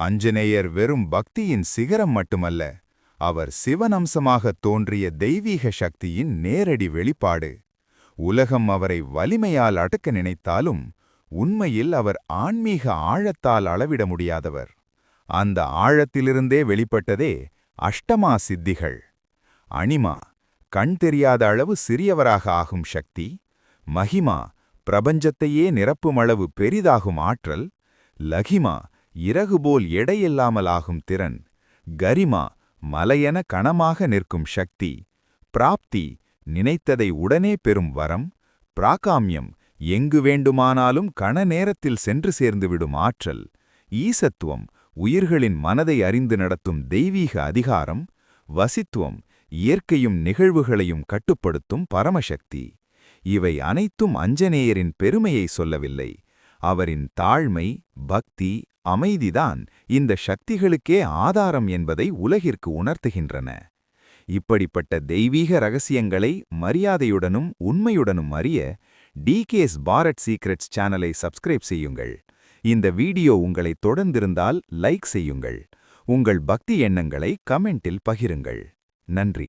அஞ்சனேயர் வெறும் பக்தியின் சிகரம் மட்டுமல்ல, அவர் சிவனம்சமாகத் தோன்றிய தெய்வீக சக்தியின் நேரடி வெளிப்பாடு. உலகம் அவரை வலிமையால் அடக்க நினைத்தாலும் உண்மையில் அவர் ஆன்மீக ஆழத்தால் அளவிட முடியாதவர். அந்த ஆழத்திலிருந்தே வெளிப்பட்டதே அஷ்டமா சித்திகள். அனிமா, கண் தெரியாத அளவு சிறியவராக ஆகும் சக்தி. மகிமா, பிரபஞ்சத்தையே நிரப்புமளவு பெரிதாகும் ஆற்றல். லகிமா, இறகுபோல் எடையில்லாமல் ஆகும் திறன். கரிமா, மலையென கணமாக நிற்கும் சக்தி. பிராப்தி, நினைத்ததை உடனே பெறும் வரம். பிராகாமியம், எங்கு வேண்டுமானாலும் கண நேரத்தில் சென்று சேர்ந்துவிடும் ஆற்றல். ஈசத்துவம், உயிர்களின் மனதை அறிந்து நடத்தும் தெய்வீக அதிகாரம். வசித்துவம், இயற்கையும் நிகழ்வுகளையும் கட்டுப்படுத்தும் பரமசக்தி. இவை அனைத்தும் அஞ்சனேயரின் பெருமையை சொல்லவில்லை. அவரின் தாழ்மை, பக்தி, அமைதிதான் இந்த சக்திகளுக்கே ஆதாரம் என்பதை உலகிற்கு உணர்த்துகின்றன. இப்படிப்பட்ட தெய்வீக ரகசியங்களை மரியாதையுடனும் உண்மையுடனும் அறிய டிகேஎஸ் பாரத் சீக்ரெட்ஸ் சேனலை சப்ஸ்கிரைப் செய்யுங்கள். இந்த வீடியோ உங்களை தொடர்ந்திருந்தால் லைக் செய்யுங்கள். உங்கள் பக்தி எண்ணங்களை கமெண்டில் பகிருங்கள். நன்றி.